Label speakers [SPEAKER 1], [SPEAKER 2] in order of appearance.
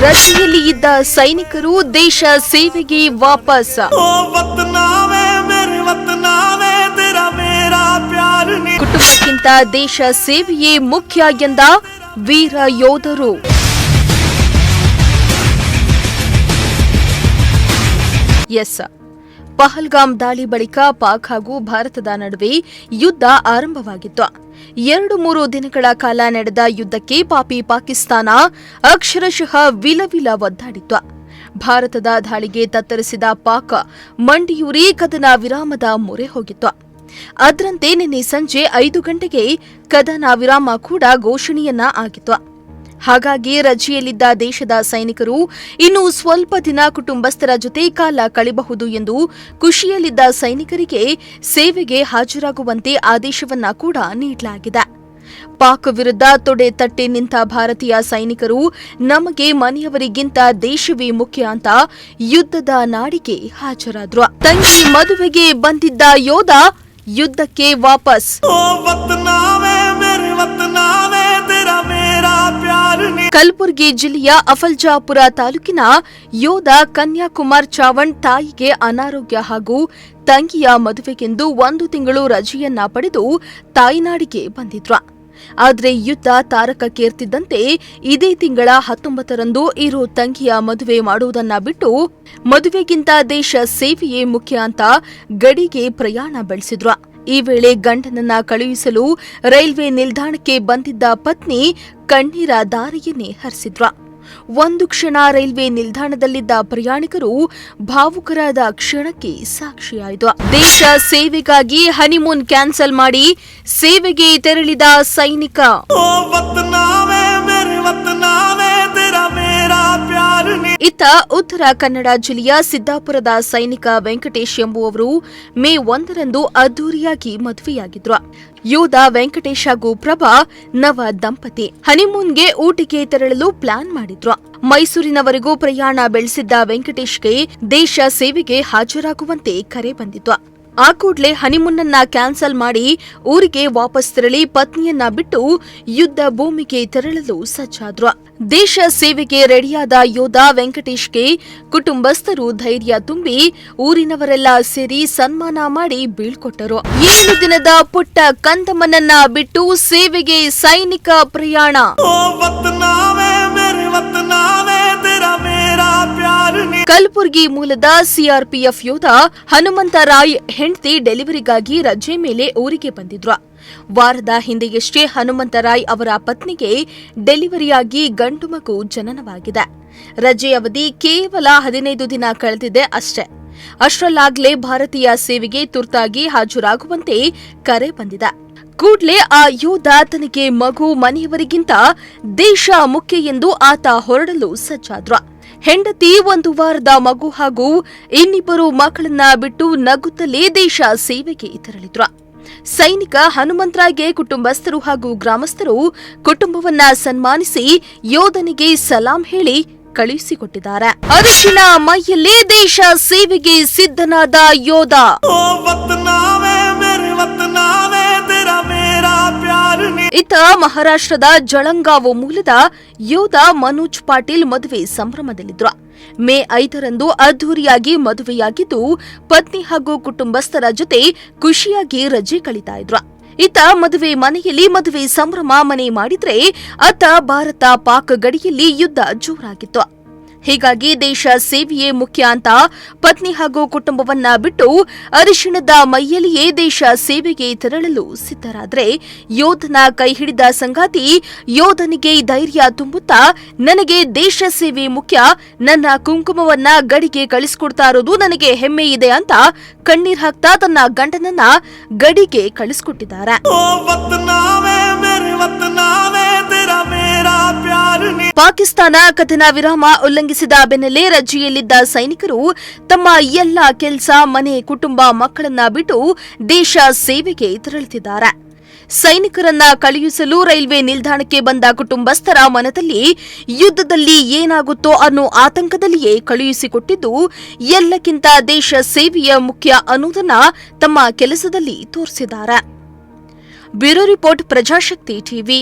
[SPEAKER 1] ರಜೆಯಲ್ಲಿ ಇದ್ದ ಸೈನಿಕರು ದೇಶ ಸೇವೆಗೆ ವಾಪಸ್. ಕುಟುಂಬಕ್ಕಿಂತ ದೇಶ ಸೇವೆಯೇ ಮುಖ್ಯ ಎಂದ ವೀರ ಯೋಧರು. ಪಹಲ್ಗಾಮ್ ದಾಳಿ ಬಳಿಕ ಪಾಕ್ ಹಾಗೂ ಭಾರತದ ನಡುವೆ ಯುದ್ಧ ಆರಂಭವಾಗಿತ್ತು. 2-3 ದಿನಗಳ ಕಾಲ ನಡೆದ ಯುದ್ಧಕ್ಕೆ ಪಾಕಿಸ್ತಾನ ಅಕ್ಷರಶಃ ವಿಲವಿಲ ಒದ್ದಾಡಿತ್ತು. ಭಾರತದ ದಾಳಿಗೆ ತತ್ತರಿಸಿದ ಪಾಕ್ ಮಂಡಿಯೂರಿ ಕದನ ವಿರಾಮದ ಮೊರೆ ಹೋಗಿತ್ತು. ಅದರಂತೆ ನಿನ್ನೆ ಸಂಜೆ 5 ಗಂಟೆಗೆ ಕದನ ವಿರಾಮ ಕೂಡ ಘೋಷಣೆಯನ್ನ ಆಗಿತ್ತು. ಹಾಗಾಗಿ ರಜೆಯಲ್ಲಿದ್ದ ದೇಶದ ಸೈನಿಕರು ಇನ್ನು ಸ್ವಲ್ಪ ದಿನ ಕುಟುಂಬಸ್ಥರ ಜೊತೆ ಕಾಲ ಕಳೆಯಬಹುದು ಎಂದು ಖುಷಿಯಲ್ಲಿದ್ದ ಸೈನಿಕರಿಗೆ ಸೇವೆಗೆ ಹಾಜರಾಗುವಂತೆ ಆದೇಶವನ್ನ ಕೂಡ ನೀಡಲಾಗಿದೆ. ಪಾಕ್ ವಿರುದ್ಧ ತೊಡೆ ತಟ್ಟಿ ನಿಂತ ಭಾರತೀಯ ಸೈನಿಕರು ನಮಗೆ ಮನೆಯವರಿಗಿಂತ ದೇಶವೇ ಮುಖ್ಯ ಅಂತ ಯುದ್ಧದ ನಾಡಿಗೆ ಹಾಜರಾದ್ರು. ತಂಗಿ ಮದುವೆಗೆ ಬಂದಿದ್ದ ಯೋಧ ಯುದ್ಧಕ್ಕೆ ವಾಪಸ್. ಕಲಬುರಗಿ ಜಿಲ್ಲೆಯ ಅಫಲ್ಜಾಪುರ ತಾಲೂಕಿನ ಯೋಧ ಕನ್ಯಾಕುಮಾರ್ ಚಾವಣ್ ತಾಯಿಗೆ ಅನಾರೋಗ್ಯ ಹಾಗೂ ತಂಗಿಯ ಮದುವೆಗೆಂದು 1 ತಿಂಗಳು ರಜೆಯನ್ನ ಪಡೆದು ತಾಯಿನಾಡಿಗೆ ಬಂದಿದ್ರು. ಆದರೆ ಯುದ್ಧ ತಾರಕಕ್ಕೇರ್ತಿದ್ದಂತೆ ಇದೇ ತಿಂಗಳ 19ರಂದು ಇರೋ ತಂಗಿಯ ಮದುವೆ ಮಾಡುವುದನ್ನ ಬಿಟ್ಟು ಮದುವೆಗಿಂತ ದೇಶ ಸೇವೆಯೇ ಮುಖ್ಯ ಅಂತ ಗಡಿಗೆ ಪ್ರಯಾಣ ಬೆಳೆಸಿದ್ರು. ಈ ವೇಳೆ ಗಂಡನನ್ನ ಕಳುಹಿಸಲು ರೈಲ್ವೆ ನಿಲ್ದಾಣಕ್ಕೆ ಬಂದಿದ್ದ ಪತ್ನಿ ಕಣ್ಣೀರ ಧಾರೆಯನ್ನೇ ಹರಿಸಿದ್ರು. ಒಂದು ಕ್ಷಣ ರೈಲ್ವೆ ನಿಲ್ದಾಣದಲ್ಲಿದ್ದ ಪ್ರಯಾಣಿಕರು ಭಾವುಕರಾದ ಕ್ಷಣಕ್ಕೆ ಸಾಕ್ಷಿಯಾಯಿತು. ದೇಶ ಸೇವೆಗಾಗಿ ಹನಿಮೂನ್ ಕ್ಯಾನ್ಸಲ್ ಮಾಡಿ ಸೇವೆಗೆ ತೆರಳಿದ ಸೈನಿಕ. ಇತ್ತ ಉತ್ತರ ಕನ್ನಡ ಜಿಲ್ಲೆಯ ಸಿದ್ದಾಪುರದ ಸೈನಿಕ ವೆಂಕಟೇಶ್ ಎಂಬುವವರು ಮೇ 1ರಂದು ಅದ್ದೂರಿಯಾಗಿ ಮದುವೆಯಾಗಿದ್ರು. ಯೋಧ ವೆಂಕಟೇಶ್ ಹಾಗೂ ಪ್ರಭಾ ನವ ದಂಪತಿ ಹನಿಮೂನ್ಗೆ ಊಟಿಗೆ ತೆರಳಲು ಪ್ಲಾನ್ ಮಾಡಿದ್ರು. ಮೈಸೂರಿನವರೆಗೂ ಪ್ರಯಾಣ ಬೆಳೆಸಿದ್ದ ವೆಂಕಟೇಶ್ಗೆ ದೇಶ ಸೇವೆಗೆ ಹಾಜರಾಗುವಂತೆ ಕರೆ ಬಂದಿತ್ತು. ಆ ಕೂಡಲೇ ಹನಿಮೂನ್ನನ್ನ ಕ್ಯಾನ್ಸಲ್ ಮಾಡಿ ಊರಿಗೆ ವಾಪಸ್ ತೆರಳಿ ಪತ್ನಿಯನ್ನ ಬಿಟ್ಟು ಯುದ್ಧ ಭೂಮಿಗೆ ತೆರಳಲು ಸಜ್ಜಾದ್ರು. ದೇಶ ಸೇವೆಗೆ ರೆಡಿಯಾದ ಯೋಧ ವೆಂಕಟೇಶ್ಗೆ ಕುಟುಂಬಸ್ಥರು ಧೈರ್ಯ ತುಂಬಿ ಊರಿನವರೆಲ್ಲ ಸೇರಿ ಸನ್ಮಾನ ಮಾಡಿ ಬೀಳ್ಕೊಟ್ಟರು. 7 ದಿನದ ಪುಟ್ಟ ಕಂದಮ್ಮನನ್ನ ಬಿಟ್ಟು ಸೇವೆಗೆ ಸೈನಿಕ ಪ್ರಯಾಣ. ಕಲಬುರಗಿ ಮೂಲದ ಸಿಆರ್ಪಿಎಫ್ ಯೋಧ ಹನುಮಂತರಾಯ್ ಹೆಂಡತಿ ಡೆಲಿವರಿಗಾಗಿ ರಜೆ ಮೇಲೆ ಊರಿಗೆ ಬಂದಿದ್ರು. ವಾರದ ಹಿಂದೆಯಷ್ಟೇ ಹನುಮಂತರಾಯ್ ಅವರ ಪತ್ನಿಗೆ ಡೆಲಿವರಿಯಾಗಿ ಗಂಡು ಮಗು ಜನನವಾಗಿದೆ. ರಜೆ ಅವಧಿ ಕೇವಲ 15 ದಿನ ಕಳೆದಿದೆ ಅಷ್ಟೇ. ಅಷ್ಟರಲ್ಲಾಗಲೇ ಭಾರತೀಯ ಸೇವೆಗೆ ತುರ್ತಾಗಿ ಹಾಜರಾಗುವಂತೆ ಕರೆ ಬಂದಿದೆ. ಕೂಡಲೇ ಆ ಯೋಧ ತನಗೆ ಮಗು ಮನೆಯವರಿಗಿಂತ ದೇಶ ಮುಖ್ಯ ಎಂದು ಆತ ಹೊರಡಲು ಸಜ್ಜಾದ್ರು. ಹೆಂಡತಿ 1 ವಾರದ ಮಗು ಹಾಗೂ ಇನ್ನಿಬ್ಬರು ಮಕ್ಕಳನ್ನ ಬಿಟ್ಟು ನಗುತ್ತಲೇ ದೇಶ ಸೇವೆಗೆ ತೆರಳಿದ್ರು. ಸೈನಿಕ ಹನುಮಂತರಾಯ್ಗೆ ಕುಟುಂಬಸ್ಥರು ಹಾಗೂ ಗ್ರಾಮಸ್ಥರು ಕುಟುಂಬವನ್ನ ಸನ್ಮಾನಿಸಿ ಯೋಧನಿಗೆ ಸಲಾಂ ಹೇಳಿ ಕಳುಹಿಸಿಕೊಟ್ಟಿದ್ದಾರೆ. ಅರಿಶಿನ ಮೈಯಲ್ಲೇ ದೇಶ ಸೇವೆಗೆ ಸಿದ್ಧನಾದ ಯೋಧ. ಇತ್ತ ಮಹಾರಾಷ್ಟ್ರದ ಜಳಂಗಾವು ಮೂಲದ ಯೋಧ ಮನೋಜ್ ಪಾಟೀಲ್ ಮದುವೆ ಸಂಭ್ರಮದಲ್ಲಿದ್ರು. ಮೇ 5ರಂದು ಅದ್ದೂರಿಯಾಗಿ ಮದುವೆಯಾಗಿದ್ದು ಪತ್ನಿ ಹಾಗೂ ಕುಟುಂಬಸ್ಥರ ಜೊತೆ ಖುಷಿಯಾಗಿ ರಜೆ ಕಳೀತಾ ಇದ್ರು. ಇತ್ತ ಮದುವೆ ಮನೆಯಲ್ಲಿ ಮದುವೆ ಸಂಭ್ರಮ ಮನೆ ಮಾಡಿದ್ರೆ ಅತ್ತ ಭಾರತ ಪಾಕ್ ಗಡಿಯಲ್ಲಿ ಯುದ್ಧ ಜೋರಾಗಿತ್ತು. ಹೀಗಾಗಿ ದೇಶ ಸೇವೆಯೇ ಮುಖ್ಯ ಅಂತ ಪತ್ನಿ ಹಾಗೂ ಕುಟುಂಬವನ್ನ ಬಿಟ್ಟು ಅರಿಶಿಣದ ಮೈಯಲ್ಲಿಯೇ ದೇಶ ಸೇವೆಗೆ ತೆರಳಲು ಸಿದ್ಧರಾದ್ರೆ ಯೋಧನ ಕೈ ಹಿಡಿದ ಸಂಗಾತಿ ಯೋಧನಿಗೆ ಧೈರ್ಯ ತುಂಬುತ್ತಾ ನನಗೆ ದೇಶ ಸೇವೆ ಮುಖ್ಯ, ನನ್ನ ಕುಂಕುಮವನ್ನ ಗಡಿಗೆ ಕಳಿಸ್ಕೊಡ್ತಾ ಇರೋದು ನನಗೆ ಹೆಮ್ಮೆ ಇದೆ ಅಂತ ಕಣ್ಣೀರ್ ಹಾಕ್ತಾ ತನ್ನ ಗಂಡನನ್ನ ಗಡಿಗೆ ಕಳಿಸ್ಕೊಟ್ಟಿದ್ದಾರೆ. ಪಾಕಿಸ್ತಾನ ಕದನ ವಿರಾಮ ಉಲ್ಲಂಘಿಸಿದ ಬೆನ್ನಲ್ಲೇ ರಜೆಯಲ್ಲಿದ್ದ ಸೈನಿಕರು ತಮ್ಮ ಎಲ್ಲ ಕೆಲಸ, ಮನೆ, ಕುಟುಂಬ, ಮಕ್ಕಳನ್ನ ಬಿಟ್ಟು ದೇಶ ಸೇವೆಗೆ ತೆರಳುತ್ತಿದ್ದಾರೆ. ಸೈನಿಕರನ್ನ ಕಳುಹಿಸಲು ರೈಲ್ವೆ ನಿಲ್ದಾಣಕ್ಕೆ ಬಂದ ಕುಟುಂಬಸ್ಥರ ಮನದಲ್ಲಿ ಯುದ್ಧದಲ್ಲಿ ಏನಾಗುತ್ತೋ ಅನ್ನೋ ಆತಂಕದಲ್ಲಿಯೇ ಕಳುಹಿಸಿಕೊಟ್ಟಿದ್ದು ಎಲ್ಲಕ್ಕಿಂತ ದೇಶ ಸೇವೆಯ ಮುಖ್ಯ ಅನ್ನೋದನ್ನ ತಮ್ಮ ಕೆಲಸದಲ್ಲಿ ತೋರಿಸಿದ್ದಾರೆ. Bureau report, Prajashakti TV.